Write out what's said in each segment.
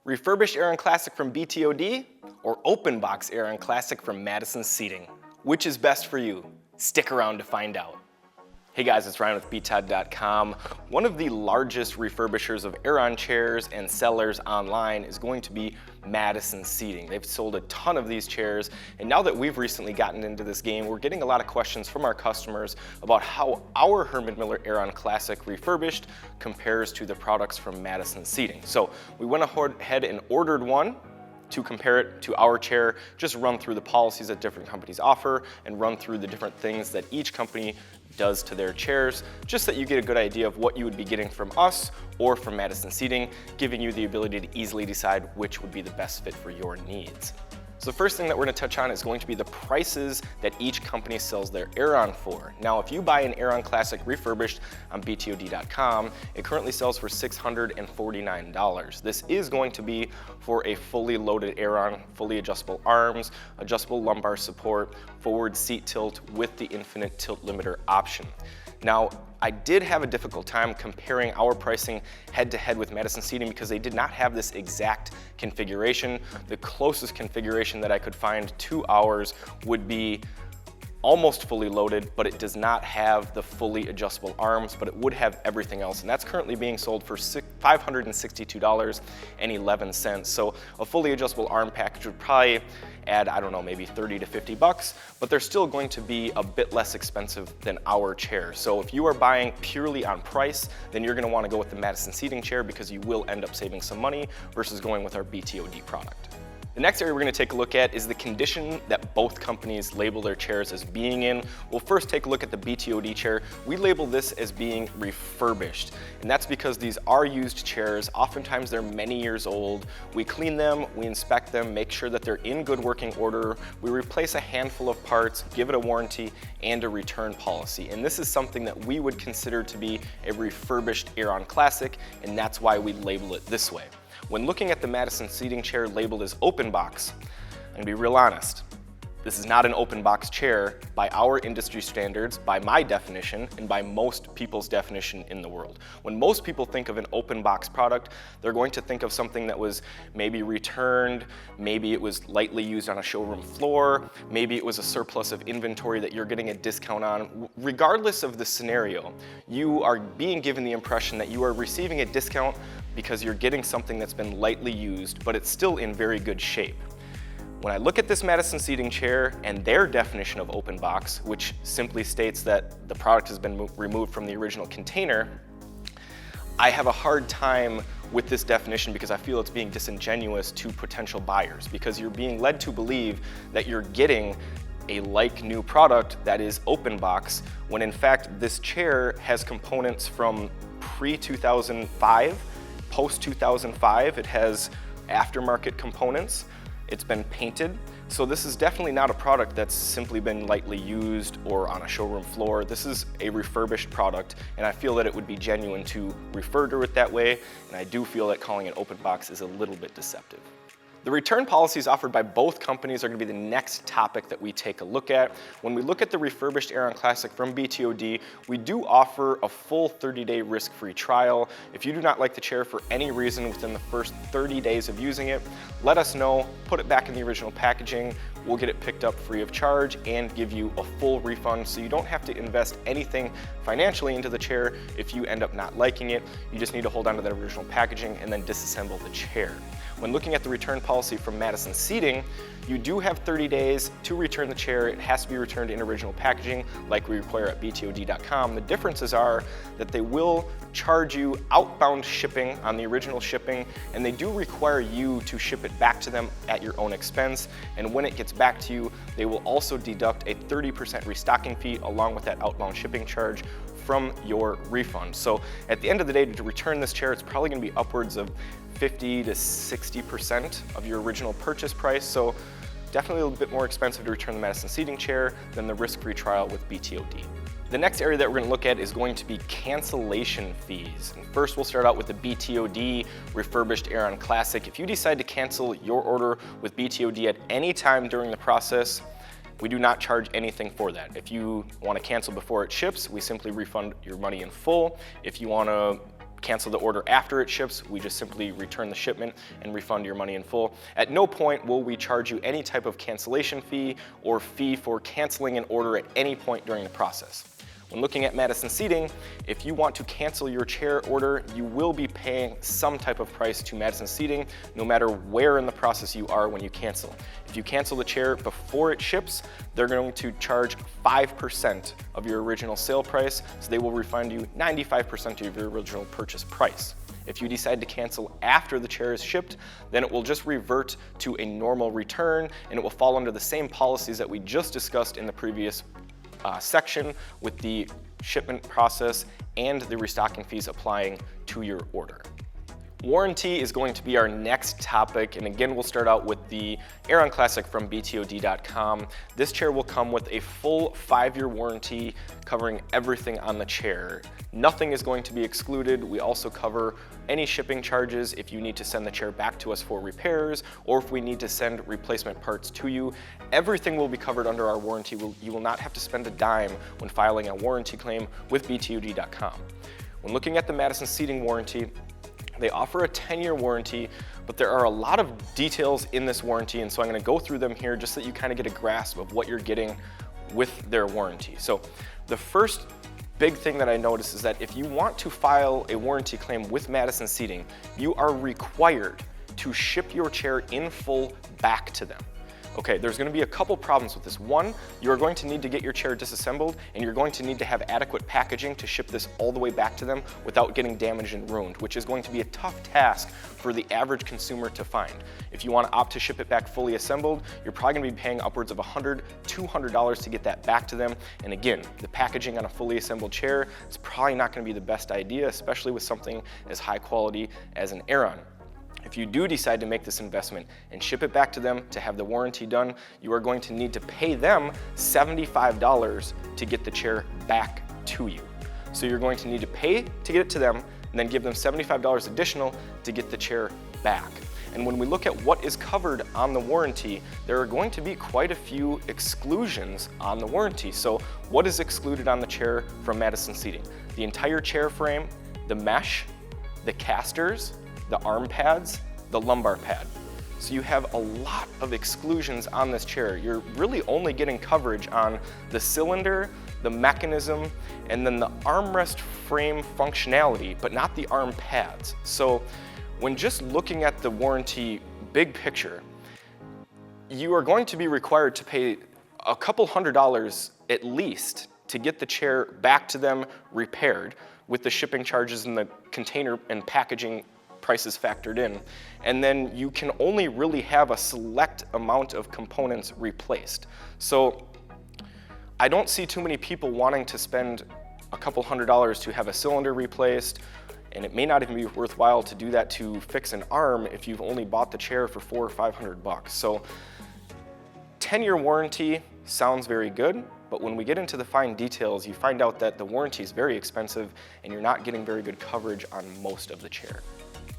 Refurbished Aeron Classic from BTOD or Open Box Aeron Classic from Madison Seating? Which is best for you? Stick around to find out. Hey guys, it's Ryan with BTOD.com. One of the largest refurbishers of Aeron chairs and sellers online is going to be Madison Seating. They've sold a ton of these chairs, and now that we've recently gotten into this game, we're getting a lot of questions from our customers about how our Herman Miller Aeron Classic refurbished compares to the products from Madison Seating. So we went ahead and ordered one to compare it to our chair, just run through the policies that different companies offer and run through the different things that each company does to their chairs, just so that you get a good idea of what you would be getting from us or from Madison Seating, giving you the ability to easily decide which would be the best fit for your needs. So the first thing that we're going to touch on is going to be the prices that each company sells their Aeron for. Now, if you buy an Aeron Classic refurbished on BTOD.com, it currently sells for $649. This is going to be for a fully loaded Aeron, fully adjustable arms, adjustable lumbar support, forward seat tilt with the infinite tilt limiter option. Now, I did have a difficult time comparing our pricing head-to-head with Madison Seating because they did not have this exact configuration. The closest configuration that I could find to ours would be almost fully loaded, but it does not have the fully adjustable arms, but it would have everything else. And that's currently being sold for $562.11. So a fully adjustable arm package would probably add, I don't know, maybe 30 to 50 bucks, but they're still going to be a bit less expensive than our chair. So if you are buying purely on price, then you're gonna wanna go with the Madison Seating chair because you will end up saving some money versus going with our BTOD product. The next area we're going to take a look at is the condition that both companies label their chairs as being in. We'll first take a look at the BTOD chair. We label this as being refurbished, and that's because these are used chairs. Oftentimes they're many years old. We clean them, we inspect them, make sure that they're in good working order. We replace a handful of parts, give it a warranty and a return policy. And this is something that we would consider to be a refurbished Aeron Classic, and that's why we label it this way. When looking at the Madison Seating chair labeled as open box, I'm gonna be real honest. This is not an open box chair by our industry standards, by my definition, and by most people's definition in the world. When most people think of an open box product, they're going to think of something that was maybe returned, maybe it was lightly used on a showroom floor, maybe it was a surplus of inventory that you're getting a discount on. Regardless of the scenario, you are being given the impression that you are receiving a discount because you're getting something that's been lightly used, but it's still in very good shape. When I look at this Madison Seating chair and their definition of open box, which simply states that the product has been removed from the original container, I have a hard time with this definition because I feel it's being disingenuous to potential buyers, because you're being led to believe that you're getting a like new product that is open box, when in fact this chair has components from pre-2005, post-2005. It has aftermarket components. It's been painted. So this is definitely not a product that's simply been lightly used or on a showroom floor. This is a refurbished product, and I feel that it would be genuine to refer to it that way, and I do feel that calling it open box is a little bit deceptive. The return policies offered by both companies are going to be the next topic that we take a look at. When we look at the Refurbished Aeron Classic from BTOD, we do offer a full 30-day risk-free trial. If you do not like the chair for any reason within the first 30 days of using it, let us know, put it back in the original packaging, we'll get it picked up free of charge and give you a full refund, so you don't have to invest anything financially into the chair if you end up not liking it. You just need to hold on to that original packaging and then disassemble the chair. When looking at the return policy from Madison Seating, you do have 30 days to return the chair. It has to be returned in original packaging like we require at BTOD.com. The differences are that they will charge you outbound shipping on the original shipping, and they do require you to ship it back to them at your own expense. And when it gets back to you, they will also deduct a 30% restocking fee along with that outbound shipping charge from your refund. So at the end of the day, to return this chair, it's probably gonna be upwards of 50 to 60% of your original purchase price. So definitely a little bit more expensive to return the Madison Seating chair than the risk-free trial with BTOD. The next area that we're going to look at is going to be cancellation fees. And first, we'll start out with the BTOD Refurbished Aeron Classic. If you decide to cancel your order with BTOD at any time during the process, we do not charge anything for that. If you want to cancel before it ships, we simply refund your money in full. If you want to cancel the order after it ships, we just simply return the shipment and refund your money in full. At no point will we charge you any type of cancellation fee or fee for canceling an order at any point during the process. When looking at Madison Seating, if you want to cancel your chair order, you will be paying some type of price to Madison Seating, no matter where in the process you are when you cancel. If you cancel the chair before it ships, they're going to charge 5% of your original sale price, so they will refund you 95% of your original purchase price. If you decide to cancel after the chair is shipped, then it will just revert to a normal return, and it will fall under the same policies that we just discussed in the previous section with the shipment process and the restocking fees applying to your order. Warranty is going to be our next topic, and again we'll start out with the Aeron Classic from BTOD.com. This chair will come with a full 5-year warranty covering everything on the chair. Nothing is going to be excluded. We also cover any shipping charges if you need to send the chair back to us for repairs, or if we need to send replacement parts to you. Everything will be covered under our warranty. You will not have to spend a dime when filing a warranty claim with BTOD.com. When looking at the Madison Seating warranty, they offer a 10-year warranty, but there are a lot of details in this warranty, and so I'm going to go through them here just so that you kind of get a grasp of what you're getting with their warranty. So the first big thing that I noticed is that if you want to file a warranty claim with Madison Seating, you are required to ship your chair in full back to them. Okay, there's going to be a couple problems with this. One, you're going to need to get your chair disassembled, and you're going to need to have adequate packaging to ship this all the way back to them without getting damaged and ruined, which is going to be a tough task for the average consumer to find. If you want to opt to ship it back fully assembled, you're probably going to be paying upwards of $100, $200 to get that back to them. And again, the packaging on a fully assembled chair is probably not going to be the best idea, especially with something as high quality as an Aeron. If you do decide to make this investment and ship it back to them to have the warranty done, you are going to need to pay them $75 to get the chair back to you. So you're going to need to pay to get it to them and then give them $75 additional to get the chair back. And when we look at what is covered on the warranty, there are going to be quite a few exclusions on the warranty. So what is excluded on the chair from Madison Seating? The entire chair frame, the mesh, the casters, the arm pads, the lumbar pad. So you have a lot of exclusions on this chair. You're really only getting coverage on the cylinder, the mechanism, and then the armrest frame functionality, but not the arm pads. So when just looking at the warranty big picture, you are going to be required to pay a couple $100 at least to get the chair back to them repaired, with the shipping charges and the container and packaging prices factored in. And then you can only really have a select amount of components replaced. So I don't see too many people wanting to spend a couple $100 to have a cylinder replaced, and it may not even be worthwhile to do that to fix an arm if you've only bought the chair for $400 or $500. So 10-year warranty sounds very good, but when we get into the fine details, you find out that the warranty is very expensive and you're not getting very good coverage on most of the chair.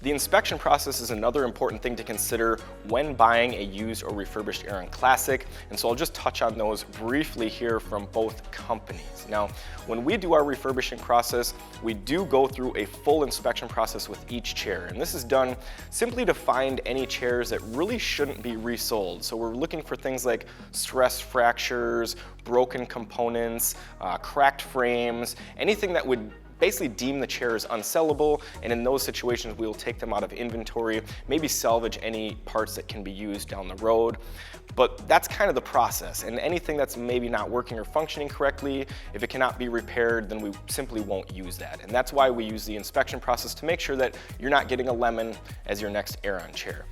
The inspection process is another important thing to consider when buying a used or refurbished Aeron Classic, and so I'll just touch on those briefly here from both companies. Now, when we do our refurbishing process, we do go through a full inspection process with each chair, and this is done simply to find any chairs that really shouldn't be resold. So we're looking for things like stress fractures, broken components, cracked frames, anything that would basically deem the chair as unsellable, and in those situations we'll take them out of inventory, maybe salvage any parts that can be used down the road. But that's kind of the process, and anything that's maybe not working or functioning correctly, if it cannot be repaired, then we simply won't use that. And that's why we use the inspection process to make sure that you're not getting a lemon as your next Aeron chair.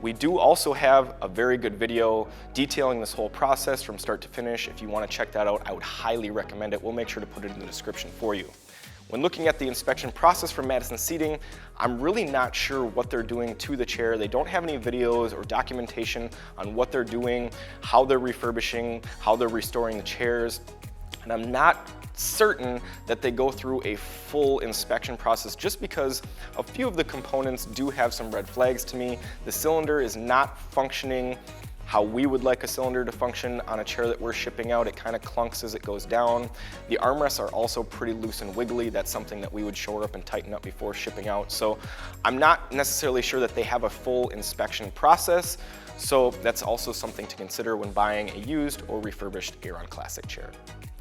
We do also have a very good video detailing this whole process from start to finish. If you want to check that out, I would highly recommend it. We'll make sure to put it in the description for you. When looking at the inspection process for Madison Seating, I'm really not sure what they're doing to the chair. They don't have any videos or documentation on what they're doing, how they're refurbishing, how they're restoring the chairs, and I'm not certain that they go through a full inspection process just because a few of the components do have some red flags to me. The cylinder is not functioning how we would like a cylinder to function on a chair that we're shipping out. It kind of clunks as it goes down. The armrests are also pretty loose and wiggly. That's something that we would shore up and tighten up before shipping out. So I'm not necessarily sure that they have a full inspection process. So that's also something to consider when buying a used or refurbished Aeron Classic chair.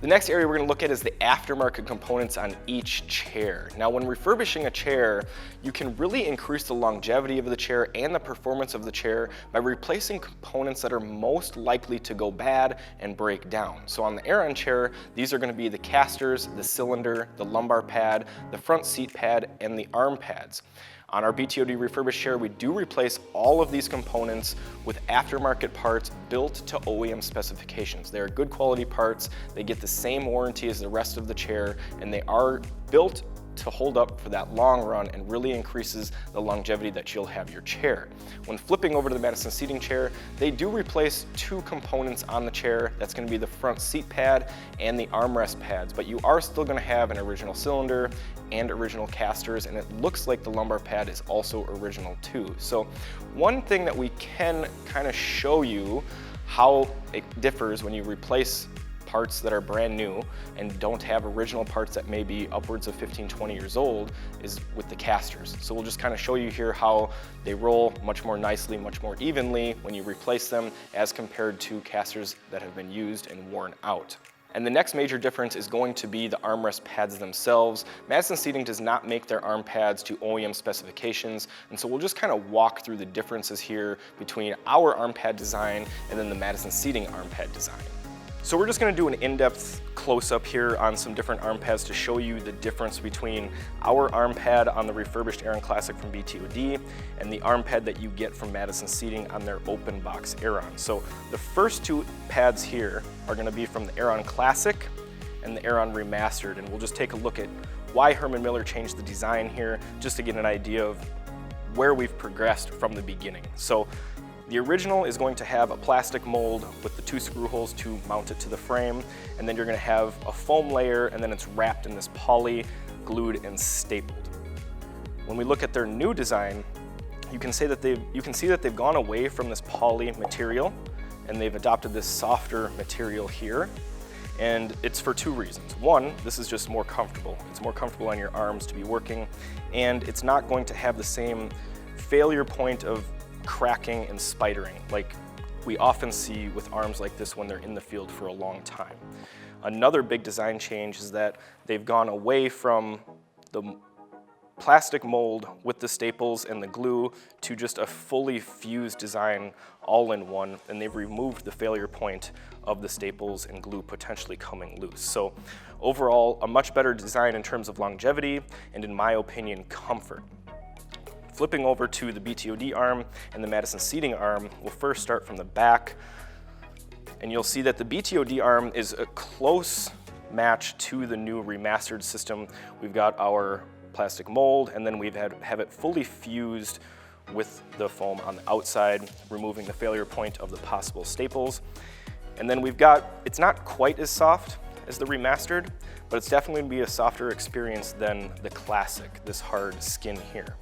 The next area we're going to look at is the aftermarket components on each chair. Now, when refurbishing a chair, you can really increase the longevity of the chair and the performance of the chair by replacing components that are most likely to go bad and break down. So on the Aeron chair, these are going to be the casters, the cylinder, the lumbar pad, the front seat pad, and the arm pads. On our BTOD refurbished chair, we do replace all of these components with aftermarket parts built to OEM specifications. They are good quality parts, they get the same warranty as the rest of the chair, and they are built to hold up for that long run and really increases the longevity that you'll have your chair. When flipping over to the Madison Seating chair, they do replace two components on the chair. That's going to be the front seat pad and the armrest pads, but you are still going to have an original cylinder and original casters, and it looks like the lumbar pad is also original too. So one thing that we can kind of show you how it differs when you replace parts that are brand new and don't have original parts that may be upwards of 15, 20 years old is with the casters. So we'll just kind of show you here how they roll much more nicely, much more evenly when you replace them as compared to casters that have been used and worn out. And the next major difference is going to be the armrest pads themselves. Madison Seating does not make their arm pads to OEM specifications, and so we'll just kind of walk through the differences here between our arm pad design and then the Madison Seating arm pad design. So we're just going to do an in-depth close-up here on some different arm pads to show you the difference between our arm pad on the Refurbished Aeron Classic from BTOD and the arm pad that you get from Madison Seating on their Open Box Aeron. So the first two pads here are going to be from the Aeron Classic and the Aeron Remastered, and we'll just take a look at why Herman Miller changed the design here just to get an idea of where we've progressed from the beginning. So the original is going to have a plastic mold with the two screw holes to mount it to the frame, and then you're going to have a foam layer, and then it's wrapped in this poly, glued and stapled. When we look at their new design, you can see that they've gone away from this poly material, and they've adopted this softer material here. And it's for two reasons. One, this is just more comfortable. It's more comfortable on your arms to be working, and it's not going to have the same failure point of cracking and spidering like we often see with arms like this when they're in the field for a long time. Another big design change is that they've gone away from the plastic mold with the staples and the glue to just a fully fused design all in one, and they've removed the failure point of the staples and glue potentially coming loose. So overall, a much better design in terms of longevity and, in my opinion, comfort. Flipping over to the BTOD arm and the Madison Seating arm, we'll first start from the back, and you'll see that the BTOD arm is a close match to the new remastered system. We've got our plastic mold, and then we have it fully fused with the foam on the outside, removing the failure point of the possible staples. And then it's not quite as soft as the remastered, but it's definitely going to be a softer experience than the Classic, this hard skin here.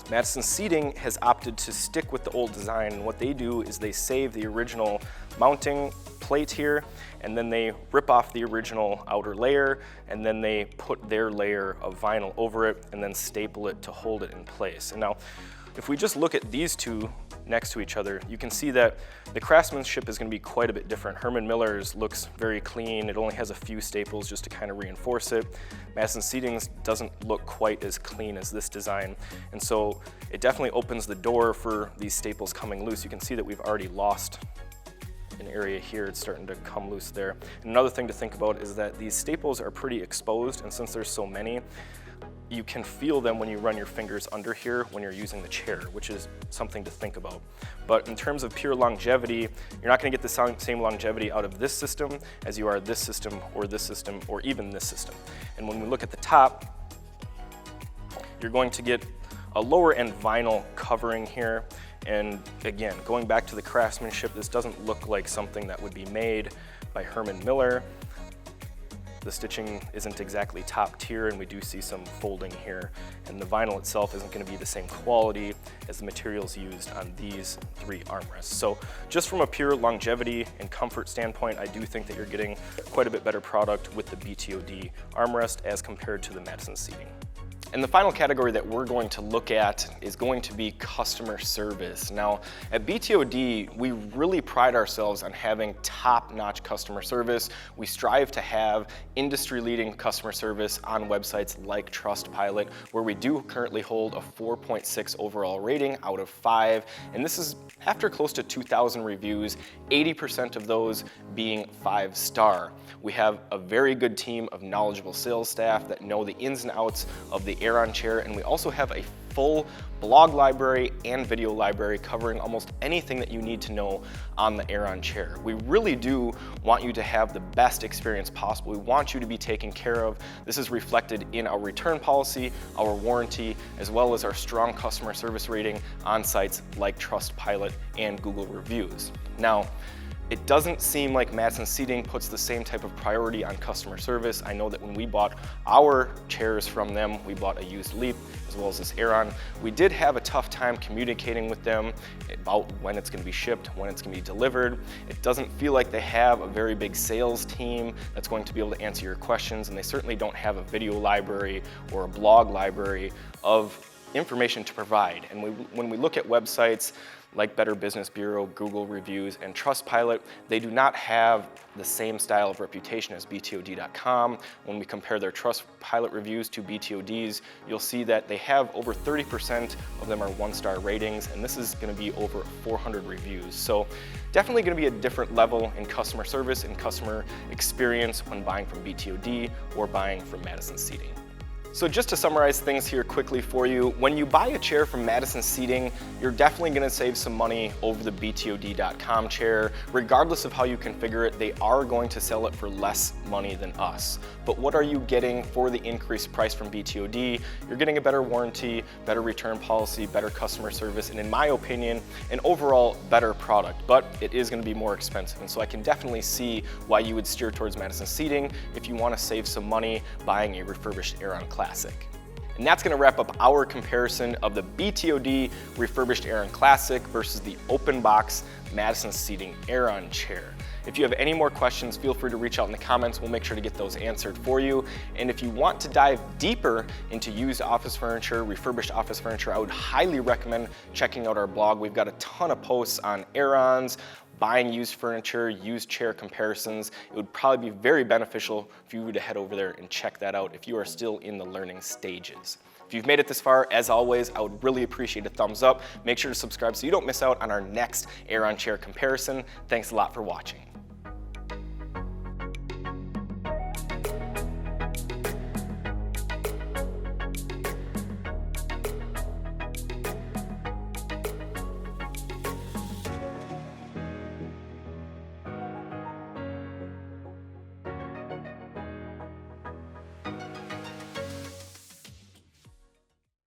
Madison Seating has opted to stick with the old design, and what they do is they save the original mounting plate here, and then they rip off the original outer layer, and then they put their layer of vinyl over it and then staple it to hold it in place. And now, if we just look at these two next to each other, you can see that the craftsmanship is going to be quite a bit different. Herman Miller's looks very clean. It only has a few staples just to kind of reinforce it. Madison Seating's doesn't look quite as clean as this design, and so it definitely opens the door for these staples coming loose. You can see that we've already lost an area here. It's starting to come loose there. And another thing to think about is that these staples are pretty exposed, and since there's so many, you can feel them when you run your fingers under here when you're using the chair, which is something to think about. But in terms of pure longevity, you're not going to get the same longevity out of this system as you are this system, or even this system. And when we look at the top, you're going to get a lower end vinyl covering here. And again, going back to the craftsmanship, this doesn't look like something that would be made by Herman Miller. The stitching isn't exactly top tier, and we do see some folding here. And the vinyl itself isn't going to be the same quality as the materials used on these 3 armrests. So just from a pure longevity and comfort standpoint, I do think that you're getting quite a bit better product with the BTOD armrest as compared to the Madison Seating. And the final category that we're going to look at is going to be customer service. Now, at BTOD, we really pride ourselves on having top-notch customer service. We strive to have industry-leading customer service on websites like Trustpilot, where we do currently hold a 4.6 overall rating out of 5. And this is after close to 2,000 reviews, 80% of those being 5-star. We have a very good team of knowledgeable sales staff that know the ins and outs of the Aeron chair, and we also have a full blog library and video library covering almost anything that you need to know on the Aeron chair. We really do want you to have the best experience possible. We want you to be taken care of. This is reflected in our return policy, our warranty, as well as our strong customer service rating on sites like Trustpilot and Google Reviews. Now, it doesn't seem like Madison Seating puts the same type of priority on customer service. I know that when we bought our chairs from them, we bought a used Leap as well as this Aeron. We did have a tough time communicating with them about when it's going to be shipped, when it's going to be delivered. It doesn't feel like they have a very big sales team that's going to be able to answer your questions, and they certainly don't have a video library or a blog library of information to provide. And when we look at websites like Better Business Bureau, Google Reviews, and Trustpilot, they do not have the same style of reputation as BTOD.com. When we compare their Trustpilot reviews to BTOD's, you'll see that they have over 30% of them are 1-star ratings, and this is going to be over 400 reviews. So definitely going to be a different level in customer service and customer experience when buying from BTOD or buying from Madison Seating. So just to summarize things here quickly for you, when you buy a chair from Madison Seating, you're definitely going to save some money over the BTOD.com chair. Regardless of how you configure it, they are going to sell it for less money than us. But what are you getting for the increased price from BTOD? You're getting a better warranty, better return policy, better customer service, and in my opinion, an overall better product. But it is going to be more expensive, and so I can definitely see why you would steer towards Madison Seating if you want to save some money buying a refurbished Aeron Classic. And that's going to wrap up our comparison of the BTOD Refurbished Aeron Classic versus the Open Box Madison Seating Aeron chair. If you have any more questions, feel free to reach out in the comments. We'll make sure to get those answered for you. And if you want to dive deeper into used office furniture, refurbished office furniture, I would highly recommend checking out our blog. We've got a ton of posts on Aerons, buying used furniture, used chair comparisons. It would probably be very beneficial for you to head over there and check that out if you are still in the learning stages. If you've made it this far, as always, I would really appreciate a thumbs up. Make sure to subscribe so you don't miss out on our next Aeron chair comparison. Thanks a lot for watching.